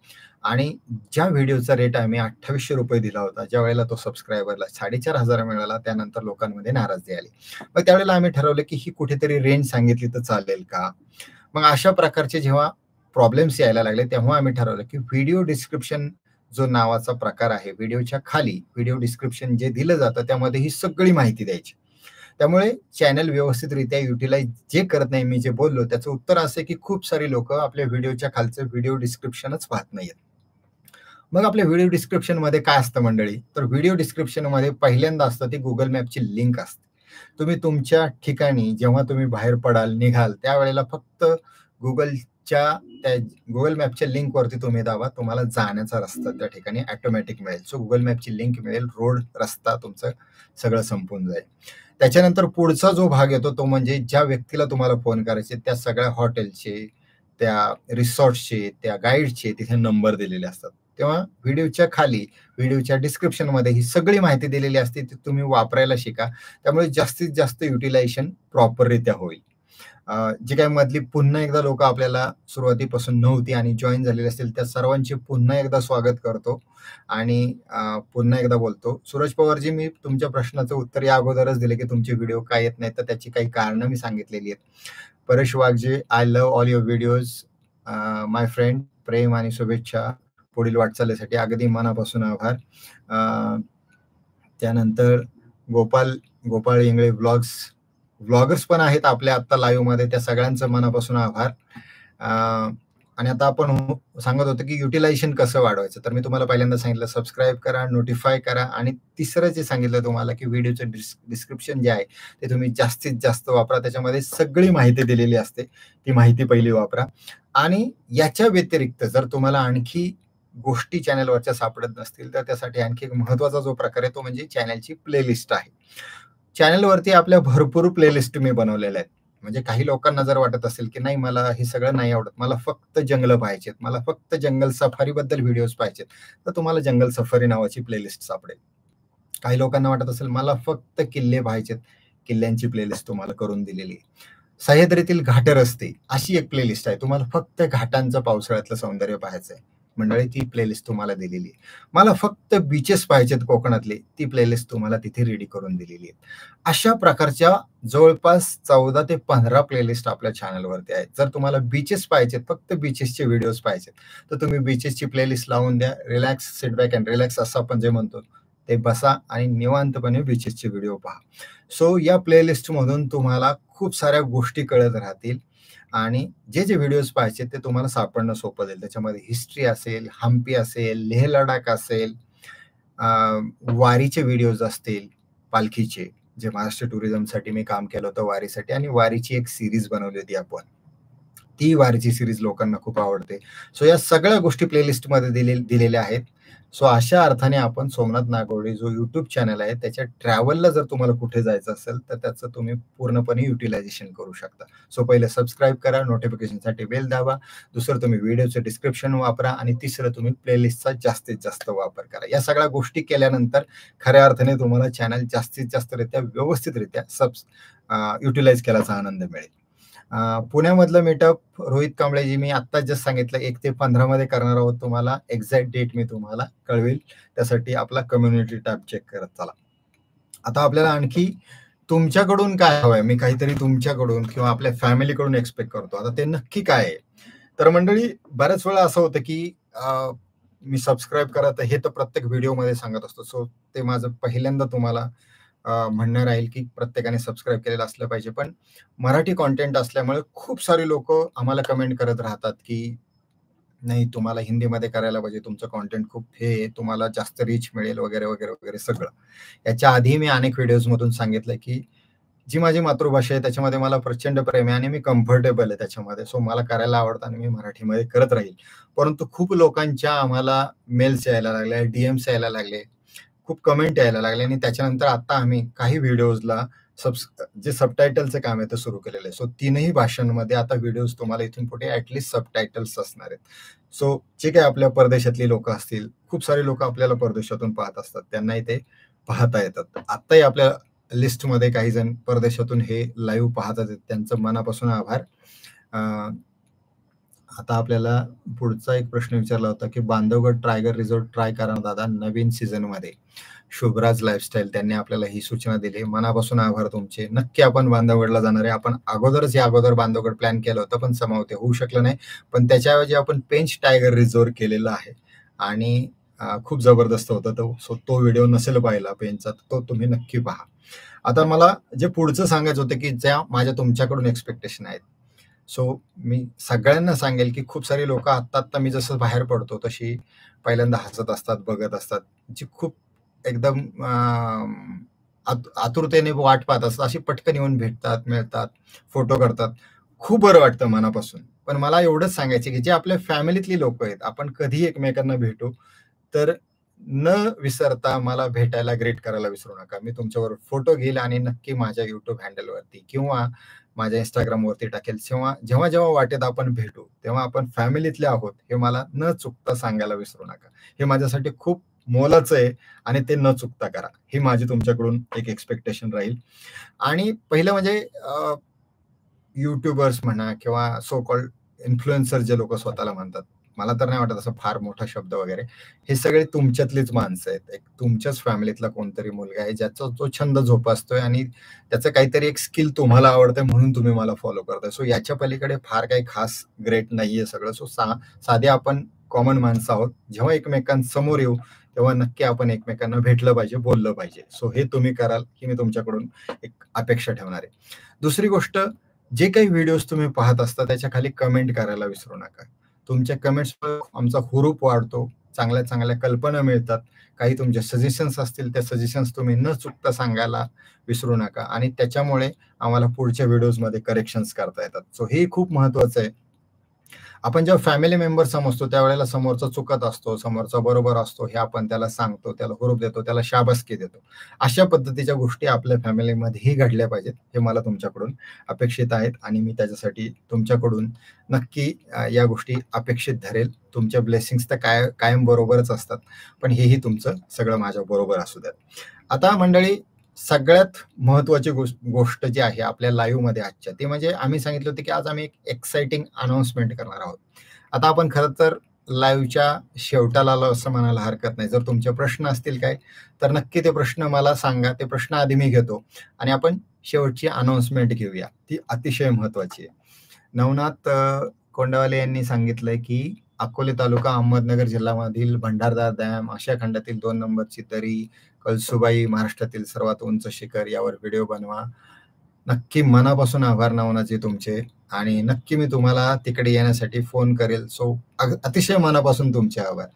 आणि ज्या व्हिडिओचा रेट आम्ही ₹2800 दिला होता, ज्यावेळेला तो सबस्क्रायबरला 4,500 मिळाला, त्यानंतर लोकांमध्ये नाराजगी आली. मग त्यावेळेला आम्ही ठरवलं, की ही कुठेतरी रेंज सांगितली तर चालेल का? मग अशा प्रकारचे जेव्हा प्रॉब्लेम्स यायला लागले, तेव्हा आम्ही ठरवलं, की व्हिडिओ डिस्क्रिप्शन जो नावाचा प्रकार आहे, व्हिडिओच्या खाली व्हिडिओ डिस्क्रिप्शन जे दिलं जातं, त्यामध्ये ही सगळी माहिती द्यायची. त्यामुळे चॅनल व्यवस्थितरित्या युटिलाइज जे करत नाही, मी जे बोललो त्याचं उत्तर असं आहे, की खूप सारी लोकं आपल्या व्हिडिओच्या खालचं व्हिडिओ डिस्क्रिप्शनच पाहत नाहीयेत. मग आपल्या व्हिडिओ डिस्क्रिप्शनमध्ये काय असतं मंडळी? तर व्हिडिओ डिस्क्रिप्शनमध्ये पहिल्यांदा असतं ती Google मॅपची लिंक असते. तुम्ही तुमच्या ठिकाणी जेव्हा तुम्ही बाहेर पडाल, निघाल त्यावेळेला फक्त Googleच्या त्या Google मॅपच्या लिंकवरती तुम्ही दाबा. तुम्हाला जाण्याचा रस्ता त्या ठिकाणी ऑटोमॅटिक मिळेल. सो Google मॅपची लिंक मिळेल, रोड, रस्ता तुमचं सगळं संपून जाईल. त्याच्यानंतर पुढचा जो भाग येतो तो म्हणजे ज्या व्यक्तीला तुम्हाला फोन करायचे त्या सगळ्या हॉटेलचे, त्या रिसॉर्ट्सचे, त्या गाईडचे तिथे नंबर दिलेले असतात. तेव्हा व्हिडिओच्या खाली, व्हिडिओच्या डिस्क्रिप्शनमध्ये ही सगळी माहिती दिलेली असते, ती तुम्ही वापरायला शिका. त्यामुळे जास्तीत जास्त युटिलायझेशन प्रॉपररित्या होईल. जी काही मधली पुन्हा एकदा लोकं आपल्याला सुरुवातीपासून नव्हती आणि जॉइन झालेली असतील, त्या सर्वांचे पुन्हा एकदा स्वागत करतो आणि पुन्हा एकदा बोलतो. सूरज पवारजी, मी तुमच्या प्रश्नाचं उत्तर या अगोदरच दिले, की तुमचे व्हिडिओ का येत नाहीत, तर त्याची काही कारणं मी सांगितलेली आहेत. Paresh Waghje, I love all your videos. My friend, प्रेम आणि शुभेच्छा पुढील वाटचालीसाठी. अगदी मनापासून आभार. त्यानंतर गोपाल गोपाळ इंगळे व्लॉगर्स पण आहेत आपल्या आत्ता लाईव्हमध्ये, त्या सगळ्यांचं मनापासून आभार. आणि आता आपण सांगत होतो, की युटिलायझेशन कसं वाढवायचं. तर मी तुम्हाला पहिल्यांदा सांगितलं सबस्क्राईब करा, नोटिफाय करा आणि तिसरं जे सांगितलं तुम्हाला, की व्हिडिओचं डिस्क्रिप्शन जे आहे ते तुम्ही जास्तीत जास्त वापरा. त्याच्यामध्ये सगळी माहिती दिलेली असते. ती माहिती पहिली वापरा आणि याच्या व्यतिरिक्त जर तुम्हाला आणखी गोष्टी चॅनलवरच्या सापडत नसतील, तर त्यासाठी आणखी एक महत्त्वाचा जो प्रकार आहे तो म्हणजे चॅनलची प्लेलिस्ट आहे. चॅनलवरती आपल्या भरपूर प्लेलिस्ट मी बनवलेल्या आहेत. म्हणजे काही लोकांना जर वाटत असेल, की नाही मला हे सगळं नाही आवडत, मला फक्त जंगलं पाहायचेत, मला फक्त जंगल सफारीबद्दल व्हिडिओज पाहायचेत, तर तुम्हाला जंगल सफारी नावाची प्लेलिस्ट सापडेल. काही लोकांना वाटत असेल मला फक्त किल्ले पाहायचेत, किल्ल्यांची प्लेलिस्ट तुम्हाला करून दिलेली आहे. सह्याद्रीतील घाट रस्ते अशी एक प्लेलिस्ट आहे. तुम्हाला फक्त घाटांचं पावसाळ्यातलं सौंदर्य पाहायचंय, मंडळी ती प्लेलिस्ट तुम्हाला दिलेली आहे. मला फक्त बीचेस पाहिजेत कोकणातले, ती प्लेलिस्ट तुम्हाला तिथे रेडी करून दिलेली आहे. अशा प्रकारच्या जवळपास 14 ते 15 प्लेलिस्ट आपल्या चॅनलवरती आहेत. जर तुम्हाला बीचेस पाहिजेत, फक्त बीचेसचे व्हिडिओज पाहिजेत, तर तुम्ही बीचेसची प्लेलिस्ट लावून द्या. Relax, sit back and relax असं आपण जे म्हणतो, ते बसा आणि निवांतपणे बीचेसचे व्हिडिओ पहा. सो या प्लेलिस्टमधून तुम्हाला खूप साऱ्या गोष्टी कळत राहतील आणि जे व्हिडिओज पाहायचे ते तुम्हाला सापडणं सोपं जाईल. त्याच्यामध्ये हिस्ट्री असेल, हम्पी असेल, लेह लडाख असेल, वारीचे व्हिडिओज असतील, पालखीचे, जे महाराष्ट्र टुरिझमसाठी मी काम केलं होतं वारीसाठी आणि वारीची एक सीरीज बनवली होती आपण. ती वारीची सीरीज लोकांना खूप आवडते. सो या सगळ्या गोष्टी प्लेलिस्टमध्ये दिलेल्या आहेत सो अशा अर्थाने आपण सोमनाथ नागवडे जो YouTube चॅनल आहे त्याच्या ट्रॅव्हलला जर तुम्हाला कुठे जायचं असेल तर त्याचं तुम्ही पूर्णपणे युटिलायझेशन करू शकता. सो पहिले सबस्क्राईब करा, नोटिफिकेशनसाठी बेल दाबा. दुसरं तुम्ही व्हिडिओचं डिस्क्रिप्शन वापरा आणि तिसरं तुम्ही प्लेलिस्टचा जास्तीत जास्त वापर करा. या सगळ्या गोष्टी केल्यानंतर खऱ्या अर्थाने तुम्हाला चॅनल जास्तीत जास्तरित्या व्यवस्थितरित्या युटिलाइज केल्याचा आनंद मिळेल. पुण्यामधलं मीटअप रोहित कांबळेजी मी आत्ताच जस्ट सांगितलं 1 ते 15 मध्ये करणार आहोत. तुम्हाला एक्झॅक्ट डेट मी तुम्हाला कळवेल. त्यासाठी आपला कम्युनिटी टॅब चेक करत चला. आता आपल्याला आणखी तुमच्याकडून काय हवंय, मी काहीतरी तुमच्याकडून किंवा आपल्या फॅमिलीकडून एक्सपेक्ट करतो. आता ते नक्की काय आहे? तर मंडळी बऱ्याच वेळा असं होतं की मी सबस्क्राईब करा तर हे तर प्रत्येक व्हिडिओमध्ये सांगत असतो. सो ते माझं पहिल्यांदा तुम्हाला म्हणणं राहील की प्रत्येकाने सबस्क्राईब केलेलं असलं पाहिजे. पण मराठी कॉन्टेंट असल्यामुळे खूप सारे लोक आम्हाला कमेंट करत राहतात की नाही तुम्हाला हिंदीमध्ये करायला पाहिजे, तुमचं कॉन्टेंट खूप हे तुम्हाला जास्त रीच मिळेल वगैरे वगैरे वगैरे सगळं. याच्या आधी मी अनेक व्हिडिओजमधून सांगितलं की जी माझी मातृभाषा आहे त्याच्यामध्ये मला प्रचंड प्रेम आहे आणि मी कम्फर्टेबल आहे त्याच्यामध्ये. सो मला करायला आवडतं आणि मी मराठीमध्ये करत राहील. परंतु खूप लोकांच्या आम्हाला मेल्स यायला लागले, डीएम्स यायला लागले, खूप कमेंट यायला लागले आणि त्याच्यानंतर आता आम्ही काही व्हिडिओजला जे सबटायटलचं काम आहे ते सुरू केलेलं आहे. सो 3ही भाषांमध्ये आता व्हिडिओज तुम्हाला इथून पुढे ॲटलिस्ट सबटायटल्स असणार आहेत. सो जे काही आपल्या परदेशातली लोक असतील, खूप सारे लोक आपल्याला परदेशातून पाहत असतात, त्यांनाही ते पाहता येतात. आत्ताही आपल्या लिस्टमध्ये काही जण परदेशातून हे लाईव्ह पाहतात, त्यांचं मनापासून आभार. आता आपल्याला पुढचा एक प्रश्न विचारला होता की बांधवगड टायगर रिसॉर्ट ट्राय करा दादा नवीन सीझन मध्ये. शुभराज लाईफस्टाईल त्यांनी आपल्याला ही सूचना दिली. मनापासून आभार तुमचे. नक्की आपण बांधवगडला जाणार आहे. आपण अगोदर बांधवगड प्लॅन केलं होतं पण समावते होऊ शकलं नाही. पण त्याच्याऐवजी आपण पेंच टायगर रिसॉर्ट केलेला आहे आणि खूप जबरदस्त होता तो. सो तो व्हिडिओ नसेल पाहिला पेंचचा तो तुम्ही नक्की पहा. आता मला जे पुढचं सांगायचं होतं की ज्या माझ्या तुमच्याकडून एक्सपेक्टेशन आहेत. सो मी सगळ्यांना सांगेल की खूप सारी लोक आत्ता मी जसं बाहेर पडतो तशी पहिल्यांदा हसत असतात, बघत असतात, जी खूप एकदम आतुरतेने वाट पाहत असतात, अशी पटकन येऊन भेटतात, मिळतात, फोटो करतात. खूप बरं वाटतं मनापासून. पण मला एवढंच सांगायचं की जे आपल्या फॅमिलीतली लोक आहेत, आपण कधी एकमेकांना भेटू तर न विसरता मला भेटायला ग्रेट करायला विसरू नका. मी तुमच्यावर फोटो घेईल आणि नक्की माझ्या युट्यूब हँडलवरती किंवा माझ्या इंस्टाग्रामवरती टाकेल. जेव्हा जेव्हा वाटेत आपण भेटू तेव्हा आपण फॅमिलीतले आहोत हे मला न चुकता सांगायला विसरू नका. हे माझ्यासाठी खूप मोलाचं आहे आणि ते न चुकता करा. ही माझी तुमच्याकडून एक एक्सपेक्टेशन राहील. आणि पहिलं म्हणजे युट्यूबर्स म्हणा किंवा सो कॉल्ड इन्फ्लुएन्सर जे लोक स्वतःला म्हणतात, मला तर नाही वाटत असं फार मोठा शब्द वगैरे. हे सगळे तुमच्यातलीच माणसं आहेत. एक तुमच्याच फॅमिलीतला कोणतरी मुलगा आहे ज्याचा तो छंद जोपासतोय आणि त्याचं काहीतरी एक स्किल तुम्हाला आवडतंय म्हणून तुम्ही मला फॉलो करताय. सो याच्या पलीकडे फार काही खास ग्रेट नाहीये सगळं. सो साधे आपण कॉमन माणसं आहोत. जेव्हा एकमेकांसमोर येऊ तेव्हा नक्की आपण एकमेकांना भेटलं पाहिजे, बोललं पाहिजे. सो हे तुम्ही कराल ही मी तुमच्याकडून एक अपेक्षा ठेवणार आहे. दुसरी गोष्ट, जे काही व्हिडिओज तुम्ही पाहत असता त्याच्या खाली कमेंट करायला विसरू नका. तुमच्या कमेंट्समुळे आमचा हुरूप वाढतो, चांगल्या चांगल्या कल्पना मिळतात. काही तुमचे सजेशन्स असतील त्या सजेशन्स तुम्ही न चुकता सांगायला विसरू नका आणि त्याच्यामुळे आम्हाला पुढच्या व्हिडिओजमध्ये करेक्शन्स करता येतात. सो हे खूप महत्वाचं आहे. आपण जेव्हा फॅमिली मेंबर समजतो त्यावेळेला समोरचा चुकत असतो, समोरचा बरोबर असतो हे आपण त्याला सांगतो, त्याला हुरूप देतो, त्याला शाबासकी देतो. अशा पद्धतीच्या गोष्टी आपल्या फॅमिलीमध्येही घडल्या पाहिजेत हे मला तुमच्याकडून अपेक्षित आहेत आणि मी त्याच्यासाठी तुमच्याकडून नक्की या गोष्टी अपेक्षित धरेल. तुमच्या ब्लेसिंग्स तर कायम बरोबरच असतात, पण हेही तुमचं सगळं माझ्या बरोबर असू द्यात. आता मंडळी, सगळ्यात महत्वाची गोष्ट जी आहे आपल्या लाईव्ह मध्ये आजच्या, ते म्हणजे आम्ही सांगितलं होतं की आज आम्ही एक एक्साइटिंग अनाउन्समेंट करणार आहोत. आता आपण खरं तर लाईव्हच्या शेवटाला आलो असं म्हणायला हरकत नाही. जर तुमचे प्रश्न असतील काय तर नक्की ते प्रश्न मला सांगा. ते प्रश्न आधी मी घेतो आणि आपण शेवटची अनाउन्समेंट घेऊया. ती अतिशय महत्वाची आहे. नवनाथ कोंडवाले यांनी सांगितलंय की अकोले तालुका अहमदनगर जिल्ह्यामधील भंडारदरा डॅम, आशिया खंडातील 2 नंबरची दरी, कळसुबाई महाराष्ट्रातील सर्वात उंच शिखर यावर व्हिडिओ बनवा. नक्की मनापासून आभार नवनाथजी तुमचे आणि नक्की मी तुम्हाला तिकडे येण्यासाठी फोन करेल. सो अतिशय मनापासून तुमचे आभार.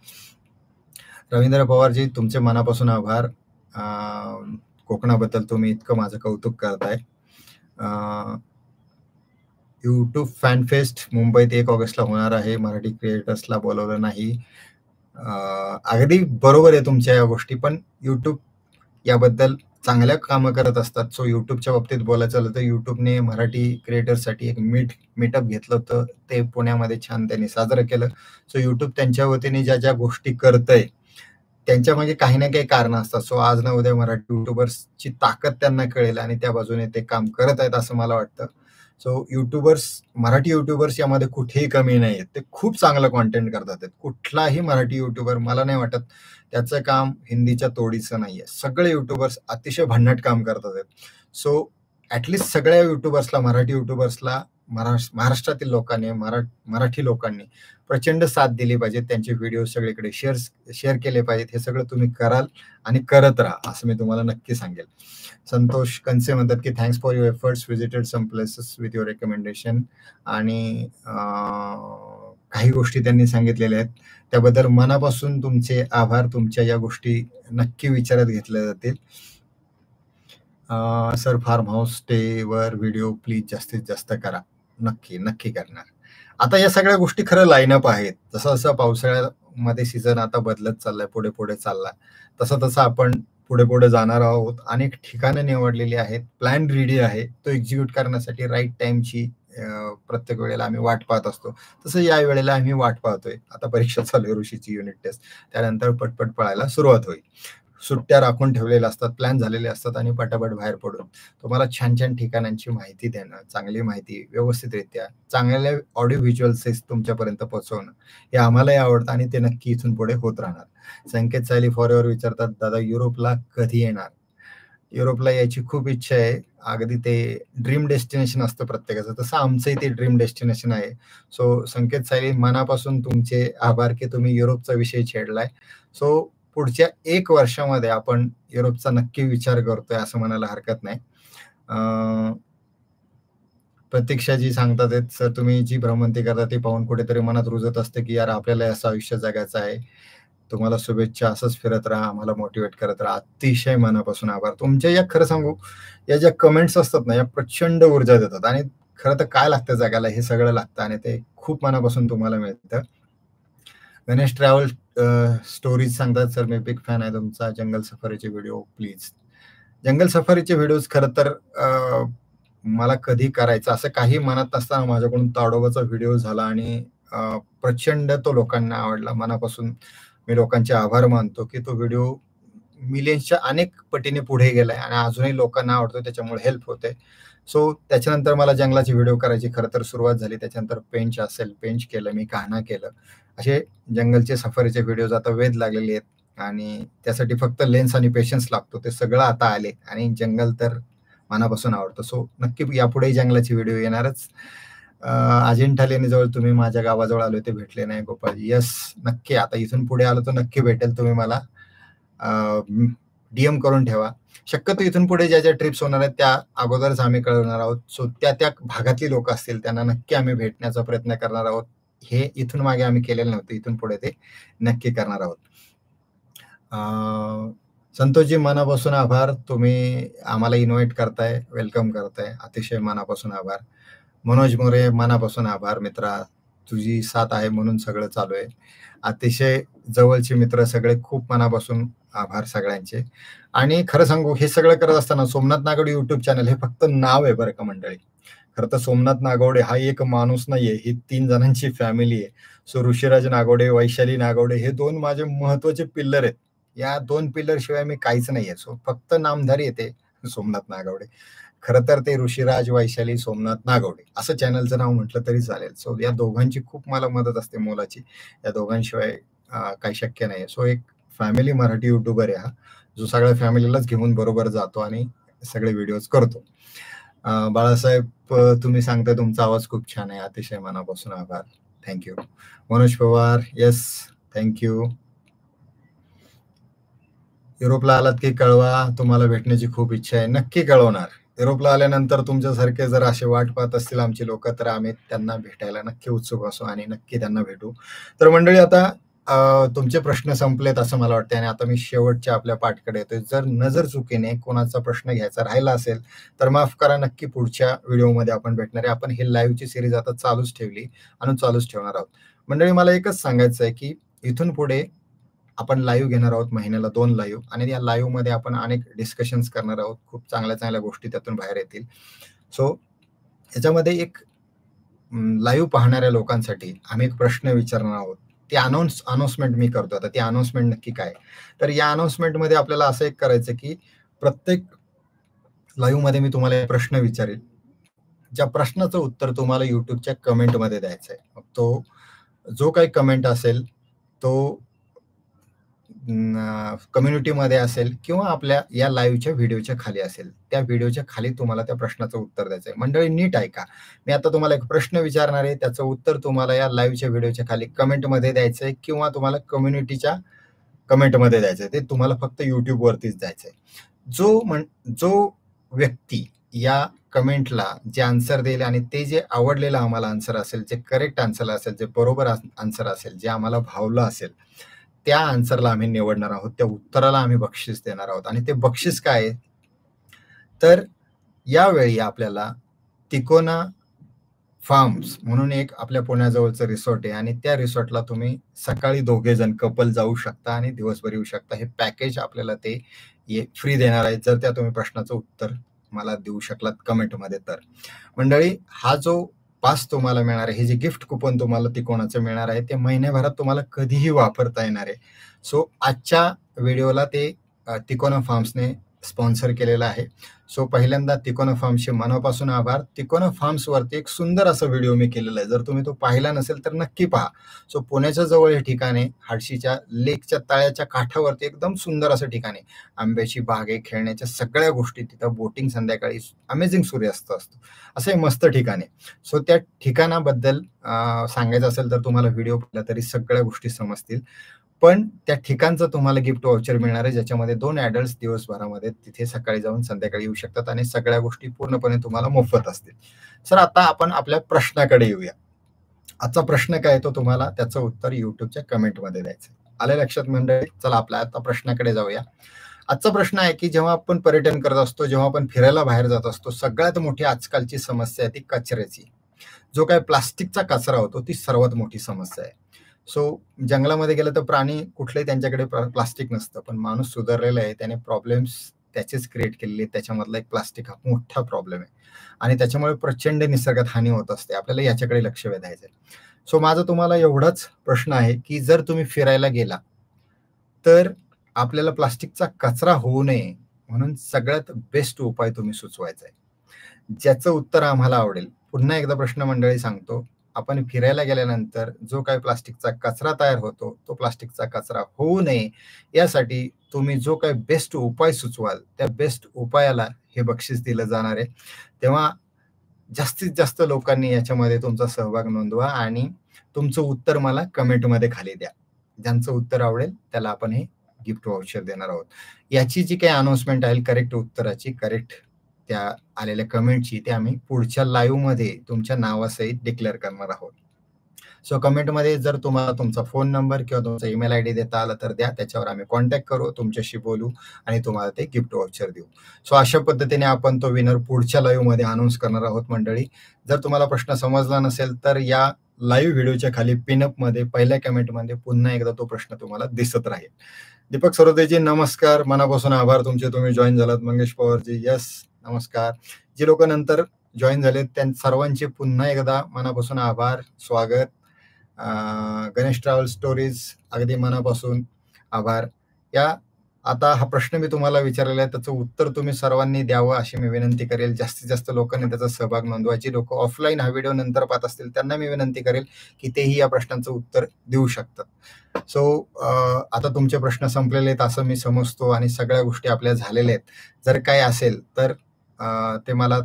रवींद्र पवारजी तुमचे मनापासून आभार. कोकणाबद्दल तुम्ही इतकं माझं कौतुक करताय. युट्यूब फॅन फेस्ट मुंबईत 1 ऑगस्टला होणार आहे. मराठी क्रिएटर्सला बोलवलं नाही. अगदी बरोबर आहे तुमच्या या गोष्टी, पण YouTube याबद्दल चांगल्या कामं करत असतात. सो YouTubeच्या बाबतीत बोलायचं झालं तर YouTubeने मराठी क्रिएटर्ससाठी एक मीटअप घेतलं होतं. ते पुण्यामध्ये छान त्यांनी साजरं केलं. सो YouTube त्यांच्या वतीने ज्या गोष्टी करतंय, त्यांच्यामागे काही ना काही कारणं असतात. सो आज ना उद्या मराठी यूट्यूबर्सची ताकद त्यांना कळेल आणि त्या बाजूने ते काम करत आहेत असं मला वाटतं. सो मराठी यूट्यूबर्स यामध्ये कुठेही कमी नाही आहेत. ते खूप चांगलं कंटेंट करतात आहेत. कुठलाही मराठी यूट्यूबर मला नाही वाटत त्याचं काम हिंदीच्या तोडीचं नाहीये. सगळे यूट्यूबर्स अतिशय भन्नाट काम करतात आहेत. सो सगळ्या यूट्यूबर्सला, मराठी यूट्यूबर्सला महाराष्ट्रातील लोकांनी, मराठी लोकांनी प्रचंड साथ दिली पाहिजे. त्यांचे व्हिडिओ सगळीकडे शेअर केले पाहिजेत. हे सगळं तुम्ही कराल आणि करत राहा असं मी तुम्हाला नक्की सांगेल. संतोष कंसे म्हणतात की thanks for your efforts, visited some places with your recommendation. आणि काही गोष्टी त्यांनी सांगितलेल्या आहेत त्याबद्दल मनापासून तुमचे आभार. तुमच्या या गोष्टी नक्की विचारात घेतल्या जातील. सर फार्म हाऊस स्टेवर व्हिडिओ प्लीज जास्तीत जास्त करा. नक्की करणार. आता या सगळ्या गोष्टी खरं लाईनअप आहेत. जसं पावसाळ्यामध्ये सीझन आता बदलत चाललाय, पुढे चाललाय, तसं आपण पुढे जाणार आहोत. अनेक ठिकाणं निवडलेली आहेत, प्लॅन रेडी आहे. तो एक्झिक्यूट करण्यासाठी राईट टाइमची प्रत्येक वेळेला आम्ही वाट पाहत असतो. तसं या वेळेला आम्ही वाट पाहतोय. आता परीक्षा चालू आहे, ऋषीची युनिट टेस्ट, त्यानंतर पटपट पळायला सुरुवात होईल. सुट्ट्या राखून ठेवलेल्या असतात, प्लॅन झालेले असतात आणि पटापट बाहेर पडून तुम्हाला छान ठिकाणांची माहिती देणं, चांगली माहिती व्यवस्थितरित्या चांगल्या ऑडिओ व्हिज्युअल्स तुमच्यापर्यंत पोहोचवणं हे आम्हालाही आवडतं आणि ते नक्की इथून पुढे होत राहणार. संकेत सायली फॉर विचारतात, दादा युरोपला कधी येणार? युरोपला यायची खूप इच्छा आहे. अगदी ते ड्रीम डेस्टिनेशन असतं प्रत्येकाचं, तसं आमचंही ते ड्रीम डेस्टिनेशन आहे. सो संकेत सायली, मनापासून तुमचे आभार की तुम्ही युरोपचा विषय छेडलाय. सो पुढच्या 1 वर्षामध्ये आपण युरोपचा नक्की विचार करतोय असं म्हणायला हरकत नाही. प्रतीक्षाजी सांगतात आहेत, सर तुम्ही जी भ्रमंती करता ती पाहून कुठेतरी मनात रुजत असते की यार आपल्याला असं आयुष्य जगायचं आहे. तुम्हाला शुभेच्छा, असंच फिरत राहा, आम्हाला मोटिवेट करत राहा. अतिशय मनापासून आभार. तुमच्या या खरं सांगू, या ज्या कमेंट्स असतात ना, या प्रचंड ऊर्जा देतात आणि खरं तर काय लागतं जगाला, हे सगळं लागतं आणि ते खूप मनापासून तुम्हाला मिळतं. गणेश ट्रॅव्हल स्टोरीज सांगतात, सर मी बिग फॅन आहे तुमचा, जंगल सफारीचे व्हिडिओ प्लीज. जंगल सफारीचे व्हिडिओज खरं तर मला कधी करायचं असं काही मनात नसताना माझ्याकडून ताडोबाचा व्हिडिओ झाला आणि प्रचंड तो लोकांना आवडला. मनापासून मी लोकांचे आभार मानतो की तो व्हिडिओ मिलियन्सच्या अनेक पटीने पुढे गेलाय आणि अजूनही लोकांना आवडतो, त्याच्यामुळे हेल्प होते. सो त्याच्यानंतर मला जंगलाचे व्हिडिओ करायची खरं तर सुरुवात झाली. त्याच्यानंतर पेंच केलं मी, कान्हा केलं. असे जंगलचे सफारीचे व्हिडिओज आता वेध लागलेले आहेत आणि त्यासाठी फक्त लेन्स आणि पेशन्स लागतो. ते सगळं आता आले आणि जंगल तर मनापासून आवडतं. सो नक्की यापुढेही जंगलाचे व्हिडिओ येणारच. अजिंठा लेणीजवळ तुम्ही माझ्या गावाजवळ आलो ते भेटले नाही गोपाळजी. यस, नक्की आता इथून पुढे आलो तर नक्की भेटेल. तुम्ही मला DM करून ठेवा. शक्यतो इथून पुढे ज्या ट्रिप्स होणार आहेत त्या अगोदरच आम्ही कळवणार आहोत. सो त्या भागातली लोक असतील त्यांना नक्की आम्ही भेटण्याचा प्रयत्न करणार आहोत. हे इथून मागे आम्ही केलेलं नव्हतं, इथून पुढे ते नक्की करणार आहोत. संतोषजी मनापासून आभार. तुम्ही आम्हाला इन्व्हाइट करताय, वेलकम करताय, अतिशय मनापासून आभार. मनोज मोरे, मनापासून आभार मित्रा, तुझी साथ आहे म्हणून सगळं चालू आहे. अतिशय जवळचे मित्र सगळे, खूप मनापासून आभार सगळ्यांचे. आणि खरं सांगू, हे सगळं करत असताना सोमनाथ नागवडे युट्यूब चॅनल हे फक्त नाव आहे बरं का मंडळी. खरं तर सोमनाथ नागवडे हा एक माणूस नाहीये, ही 3 जणांची फॅमिली आहे. सो ऋषीराज नागवडे, वैशाली नागवडे हे 2 माझे महत्वाचे पिल्लर आहेत. या 2 पिल्लर शिवाय मी काहीच नाहीये. सो फक्त नामधारी येते सोमनाथ नागवडे. खरं तर ते ऋषीराज, वैशाली, सोमनाथ नागवडे असं चॅनलचं नाव म्हटलं तरी चालेल. सो या दोघांची खूप मला मदत असते मोलाची. या दोघांशिवाय काही शक्य नाही. सो एक फॅमिली मराठी युट्यूबर आहे हा, जो सगळ्या फॅमिलीलाच घेऊन बरोबर जातो आणि सगळे व्हिडिओज करतो. बाळासाहेब, तुम्ही सांगताय तुमचा आवाज खूप छान आहे, अतिशय मनापासून आभार. Thank you. Manoj Pawar, yes, thank you. युरोपला आलात की कळवा, तुम्हाला भेटण्याची खूप इच्छा आहे. नक्की कळवणार. युरोपला आल्यानंतर तुमच्यासारखे जर असे वाट पाहत असतील आमची लोक, तर आम्ही त्यांना भेटायला नक्की उत्सुक असू आणि नक्की त्यांना भेटू. तर मंडळी, आता तुमचे प्रश्न संपलेत असं मला वाटतं आणि आता मी शेवटच्या आपल्या पाठकडे येतोय. जर नजर चुकीने कोणाचा प्रश्न घ्यायचा राहिला असेल तर माफ करा, नक्की पुढच्या व्हिडिओमध्ये आपण भेटणार आहे. आपण हे लाईव्हची सिरीज आता चालूच ठेवली आणि चालूच ठेवणार आहोत. मंडळी, मला एकच सांगायचं आहे की इथून पुढे आपण लाईव्ह घेणार आहोत, महिन्याला 2 लाईव्ह, आणि या लाईव्हमध्ये आपण अनेक डिस्कशन्स करणार आहोत. खूप चांगल्या गोष्टी त्यातून बाहेर येतील. सो ह्याच्यामध्ये एक लाईव्ह पाहणाऱ्या लोकांसाठी आम्ही एक प्रश्न विचारणार आहोत. ती अनाउन्समेंट मी करतो. आता ती अनाउन्समेंट नक्की काय? तर या अनाउन्समेंटमध्ये आपल्याला असं एक करायचं की प्रत्येक लाईव्हमध्ये मी तुम्हाला एक प्रश्न विचारेल. ज्या प्रश्नाचं उत्तर तुम्हाला YouTubeच्या कमेंटमध्ये द्यायचं आहे. मग तो जो काही कमेंट असेल तो कम्युनिटीमध्ये असेल किंवा आपल्या या लाईव्हच्या व्हिडिओच्या खाली असेल. त्या व्हिडिओच्या खाली तुम्हाला त्या प्रश्नाचं उत्तर द्यायचं आहे. मंडळी नीट ऐका. मी आता तुम्हाला एक प्रश्न विचारणार आहे. त्याचं उत्तर तुम्हाला या लाईव्हच्या व्हिडिओच्या खाली कमेंटमध्ये द्यायचं आहे किंवा तुम्हाला कम्युनिटीच्या कमेंटमध्ये द्यायचं आहे. ते तुम्हाला फक्त YouTubeवरतीच द्यायचं आहे. जो व्यक्ती या कमेंटला जे आन्सर देईल आणि ते जे आवडलेलं आम्हाला आन्सर असेल, जे करेक्ट आन्सर असेल, जे बरोबर आन्सर असेल, जे आम्हाला भावलं असेल, त्या आन्सरला आम्ही निवडणार आहोत. त्या उत्तराला आम्ही बक्षीस देणार आहोत. आणि ते बक्षीस काय आहे? तर यावेळी आपल्याला तिकोना फार्म्स म्हणून एक आपल्या पुण्याजवळचं रिसॉर्ट आहे आणि त्या रिसॉर्टला तुम्ही सकाळी 2 जण कपल जाऊ शकता आणि दिवसभर येऊ शकता. हे पॅकेज आपल्याला ते फ्री देणार आहे, जर त्या तुम्ही प्रश्नाचं उत्तर मला देऊ शकलात कमेंटमध्ये तर. मंडळी, हा जो पास तुम्हाला मिळणार आहे, हे जे गिफ्ट कुपन तुम्हाला तिकोनाचं मिळणार आहे, ते महिन्याभरात तुम्हाला कधीही वापरता येणार आहे. सो आजच्या व्हिडिओला ते तिकोना फार्म्सने स्पॉन्सर केलेलं आहे. सो पहिल्यांदा तिकोना फार्म्सचे मनापासून आभार. तिकोना फार्म्सवरती एक सुंदर असा व्हिडिओ मी केलेला आहे. जर तुम्ही तो पाहिला नसेल तर नक्की पहा. सो पुण्याच्या जवळ हे ठिकाण आहे. हाडशीच्या लेकच्या तळ्याच्या काठावरती एकदम सुंदर असं ठिकाण आहे. आंब्याची बाग आहे, खेळण्याच्या सगळ्या गोष्टी तिथं, बोटिंग संध्याकाळी, अमेझिंग सूर्यास्त असतो. असं हे मस्त ठिकाण आहे. सो त्या ठिकाणाबद्दल सांगायचं असेल तर तुम्हाला व्हिडिओ पाहिला तरी सगळ्या गोष्टी समजतील. पण त्या ठिकाणचं तुम्हाला गिफ्ट वाउचर मिळणार आहे, ज्याच्यामध्ये 2 ॲडल्ट्स दिवसभरामध्ये तिथे सकाळी जाऊन संध्याकाळी येऊ शकतात आणि सगळ्या गोष्टी पूर्णपणे तुम्हाला मोफत असतील. सर, आता आपण आपल्या प्रश्नाकडे येऊया. आजचा प्रश्न काय आहे तो तुम्हाला त्याचं उत्तर YouTubeच्या कमेंटमध्ये द्यायचं. आलं लक्षात मंडळी? चला आपल्या आता प्रश्नाकडे जाऊया. आजचा प्रश्न आहे की जेव्हा आपण पर्यटन करत असतो, जेव्हा आपण फिरायला बाहेर जात असतो, सगळ्यात मोठी आजकालची समस्या आहे ती कचऱ्याची. जो काही प्लास्टिकचा कचरा होतो ती सर्वात मोठी समस्या आहे. सो जंगलामध्ये गेलं तर प्राणी कुठलेही त्यांच्याकडे प्लास्टिक नसतं, पण माणूस सुधारलेला आहे, त्याने प्रॉब्लेम्स त्याचेच क्रिएट केलेले. त्याच्यामधला एक प्लास्टिक हा मोठा प्रॉब्लेम आहे आणि त्याच्यामुळे प्रचंड निसर्गात हानी होत असते. आपल्याला याच्याकडे लक्ष वेधायचं आहे. सो माझा तुम्हाला एवढाच प्रश्न आहे की जर तुम्ही फिरायला गेला तर आपल्याला प्लास्टिकचा कचरा होऊ नये म्हणून सगळ्यात बेस्ट उपाय तुम्ही सुचवायचा आहे, ज्याचं उत्तर आम्हाला आवडेल. पुन्हा एकदा प्रश्न मंडळी सांगतो. आपण फिरायला गेल्यानंतर जो काही प्लास्टिकचा कचरा तयार होतो, तो प्लास्टिकचा कचरा होऊ नये यासाठी तुम्ही जो काही बेस्ट उपाय सुचवाल, त्या बेस्ट उपायाला हे बक्षीस दिलं जाणार आहे. तेव्हा जास्तीत जास्त लोकांनी याच्यामध्ये तुमचा सहभाग नोंदवा आणि तुमचं उत्तर मला कमेंटमध्ये खाली द्या. ज्यांचं उत्तर आवडेल त्याला आपण हे गिफ्ट वाउचर देणार आहोत. याची जी काही अनाउन्समेंट आहे करेक्ट उत्तराची, करेक्ट त्या आलेल्या कमेंटची, ते आम्ही पुढच्या लाईव्हमध्ये तुमच्या नावासहित डिक्लेअर करणार आहोत. सो कमेंटमध्ये जर तुम्हाला तुमचा फोन नंबर किंवा तुमचा ईमेल आयडी देता आला तर द्या. त्याच्यावर आम्ही कॉन्टॅक्ट करू, तुमच्याशी बोलू आणि तुम्हाला ते गिफ्ट वाउचर देऊ. सो अशा पद्धतीने आपण तो विनर पुढच्या लाईव्हमध्ये अनाउन्स करणार आहोत. मंडळी, जर तुम्हाला प्रश्न समजला नसेल तर या लाईव्ह व्हिडिओच्या खाली पिनअपमध्ये पहिल्या कमेंटमध्ये पुन्हा एकदा तो प्रश्न तुम्हाला दिसत राहील. दीपक सरोदेजी नमस्कार, मनापासून आभार तुमचे, तुम्ही जॉईन झालात. मंगेश पवारजी यस नमस्कार. जी लोक नंतर जॉईन झाले त्या सर्वांचे पुन्हा एकदा मनापासून आभार, स्वागत. गणेश ट्रॅव्हल स्टोरीज अगदी मनापासून आभार. या आता हा प्रश्न मी तुम्हाला विचारलेला आहे, त्याचं उत्तर तुम्ही सर्वांनी द्यावं अशी मी विनंती करेल. जास्तीत जास्त लोकांनी त्याचा सहभाग नोंदवायची. लोक ऑफलाईन हा व्हिडिओ नंतर पाहत असतील त्यांना मी विनंती करेल की तेही या प्रश्नांचं उत्तर देऊ शकतात. सो आता तुमचे प्रश्न संपलेले आहेत असं मी समजतो आणि सगळ्या गोष्टी आपल्या झालेल्या आहेत. जर काही असेल तर ते मला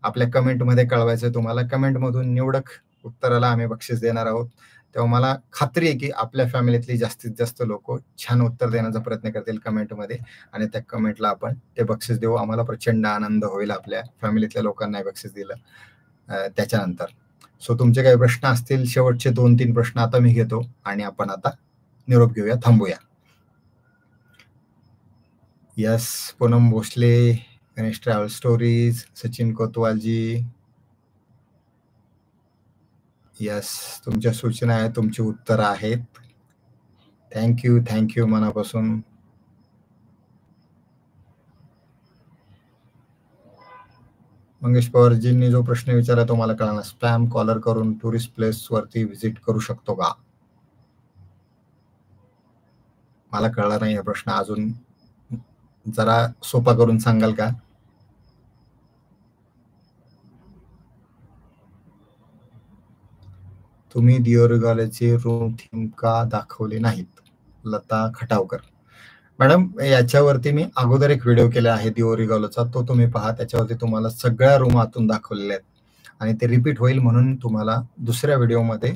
आपल्या कमेंटमध्ये कळवायचं. तुम्हाला कमेंटमधून निवडक उत्तराला आम्ही बक्षीस देणार आहोत. तेव्हा मला खात्री आहे की आपल्या फॅमिलीतली जास्तीत जास्त लोक छान उत्तर देण्याचा प्रयत्न करतील कमेंटमध्ये आणि त्या कमेंटला आपण ते बक्षीस देऊ. आम्हाला प्रचंड आनंद होईल आपल्या फॅमिलीतल्या लोकांना बक्षीस दिलं त्याच्यानंतर. सो तुमचे काही प्रश्न असतील, शेवटचे 2-3 प्रश्न आता मी घेतो आणि आपण आता निरोप घेऊया, थांबूया. Yes, Poonam Bhosale, Ganesh travel stories, Sachin Kotwalji yes, तुमच्या सूचना आहेत, तुमची उत्तरं आहेत. थँक्यू मनापासून. मंगेश पवारजींनी जो प्रश्न विचारला तो मला कळला. स्पॅम कॉलर करून टुरिस्ट प्लेस वरती व्हिजिट करू शकतो का? मला कळला नाही हा प्रश्न. अजून जरा सोपा करून सांगाल का? तुम्ही दिओरिगालेचे रूम थीम का दाखवले नाहीत? लता खटावकर. मॅडम, याच्यावरती मी अगोदर एक व्हिडिओ केला आहे दिओरिगालोचा, तो तुम्ही पहा. त्याच्यावरती तुम्हाला सगळ्या रूम आतून दाखवलेल्या आहेत आणि ते रिपीट होईल म्हणून तुम्हाला दुसऱ्या व्हिडिओमध्ये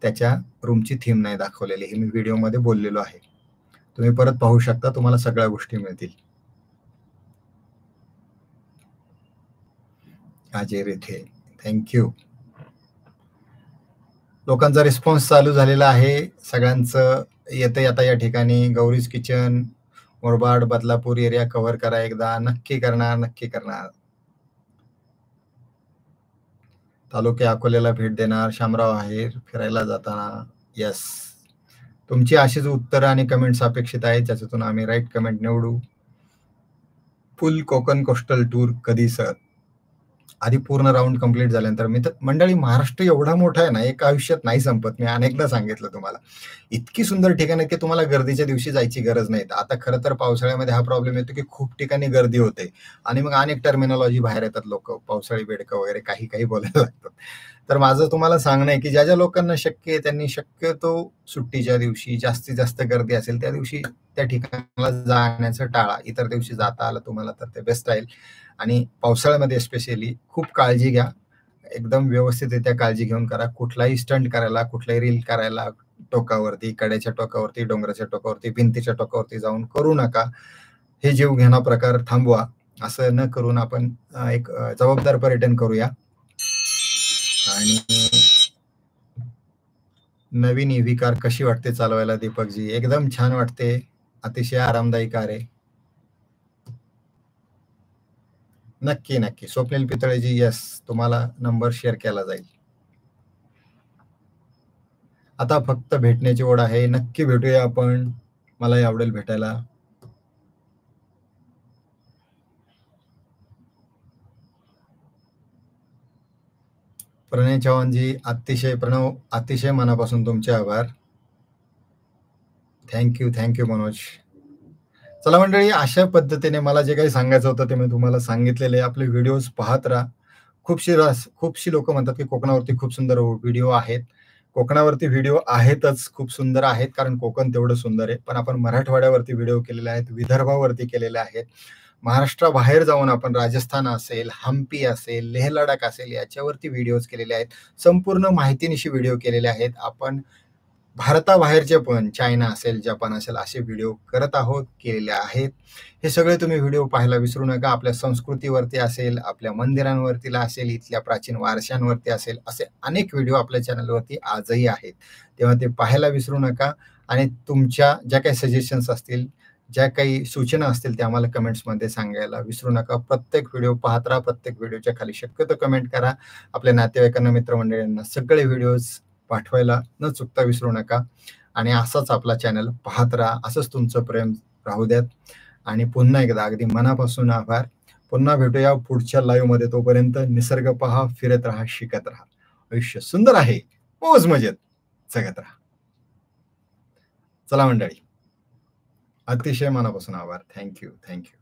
त्याच्या रूमची थीम नाही दाखवलेली, हे मी व्हिडिओमध्ये बोललेलो आहे. तुम्ही परत पाहू शकता, तुम्हाला सगळ्या गोष्टी मिळतील. अजय रेथे, थँक्यू. लोकांचा रिस्पॉन्स चालू झालेला आहे. सगळ्यांचं येतंय आता या ठिकाणी. गौरीज kitchen, Murbad, Badlapur area cover करा एकदा. नक्की करणार, नक्की करणार. तालुके अकोल्याला भेट देणार. शामराव आहेर फिरायला जाताना. येस, तुमची अशीच उत्तरं आणि कमेंट्स अपेक्षित आहेत, ज्याच्यातून आम्ही राईट कमेंट निवडू. फुल कोकण कोस्टल टूर कधी सर? आधी पूर्ण राऊंड कंप्लीट झाल्यानंतर. मी तर मंडळी, महाराष्ट्र एवढा मोठा आहे ना, एका आयुष्यात नाही संपत. मी अनेकदा सांगितलं तुम्हाला. इतकी सुंदर ठिकाणं आहेत की तुम्हाला गर्दीच्या दिवशी जायची गरज नाही. आता खरं तर पावसाळ्यामध्ये हा प्रॉब्लेम येतो की खूप ठिकाणी गर्दी होते आणि मग अनेक टर्मिनॉलॉजी बाहेर येतात. लोक पावसाळी बेडकं वगैरे काही काही बोलायला लागतात. तर माझं तुम्हाला सांगणं आहे की ज्या ज्या लोकांना शक्य आहे त्यांनी शक्यतो सुट्टीच्या दिवशी जास्तीत जास्त गर्दी असेल त्या दिवशी त्या ठिकाणाला जाण्याचं टाळा. इतर दिवशी जाता आलं तुम्हाला तर ते बेस्ट राहील. आणि पावसाळ्यामध्ये स्पेशली खूप काळजी घ्या. एकदम व्यवस्थितरित्या काळजी घेऊन करा. कुठलाही स्टंट करायला, कुठलाही रील करायला टोकावरती, कड्याच्या टोकावरती, डोंगराच्या टोकावरती, भिंतीच्या टोकावरती जाऊन करू नका. हे जीवघेणा प्रकार थांबवा. असं न करून आपण एक जबाबदार पर्यटन करूया. आणि नवीन ईव्ही कार कशी वाटते चालवायला दीपकजी? एकदम छान वाटते. अतिशय आरामदायी कार आहे. नक्की नक्की. स्वप्नील पितळेजी, येस, तुम्हाला नंबर शेअर केला जाईल. आता फक्त भेटण्याची ओढ आहे. नक्की भेटूया आपण. मलाही आवडेल भेटायला. प्रणय चव्हाणजी, अतिशय मनापासून तुमचे आभार. थँक्यू मनोज. चला मंडळी, अशा पद्धतीने मला जे काही सांगायचं होतं ते मी तुम्हाला सांगितलेले. आपले व्हिडिओज पाहत राहा. खूपशी लोक म्हणतात की कोकणावरती खूप सुंदर व्हिडिओ आहेत. कोकणावरती व्हिडिओ आहेतच, खूप सुंदर आहेत, कारण कोकण तेवढं सुंदर आहे. पण आपण मराठवाड्यावरती व्हिडिओ केलेले आहेत, विदर्भावरती केलेले आहेत. महाराष्ट्राबाहेर जाऊन आपण राजस्थान असेल, हम्पी असेल, लेह लडाख असेल, याच्यावरती व्हिडिओज केलेले आहेत. संपूर्ण माहितीनिशी व्हिडिओ केलेले आहेत. आपण भारताबाहेरचे पण, चायना असेल, जपान असेल, असे व्हिडिओ करत आहोत, केलेले आहेत. हे सगळे तुम्ही व्हिडिओ पाहायला विसरू नका. आपल्या संस्कृतीवरती असेल, आपल्या मंदिरांवरती असेल, इथल्या प्राचीन वारशांवरती असेल, असे अनेक व्हिडिओ आपल्या चॅनलवरती आजही आहेत. तेव्हा ते पाहायला विसरू नका. आणि तुमच्या ज्या काही सजेशन्स असतील, ज्या काही सूचना असतील, त्या आम्हाला कमेंट्समध्ये सांगायला विसरू नका. प्रत्येक व्हिडिओ पाहत राहा. प्रत्येक व्हिडिओच्या खाली शक्यतो कमेंट करा. आपल्या नातेवाईकांना, मित्रमंडळींना सगळे व्हिडिओज पाठवायला न चुकता विसरू नका. आणि असाच आपला चॅनल पाहत राहा. असंच तुमचं प्रेम राहू द्यात. आणि पुन्हा एकदा अगदी मनापासून आभार. पुन्हा भेटूया पुढच्या लाईव्ह मध्ये. तोपर्यंत निसर्ग पहा, फिरत राहा, शिकत राहा. आयुष्य सुंदर आहे, मौज मजेत जगत राहा. चला मंडळी, अतिशय मनापासून आभार. थँक्यू.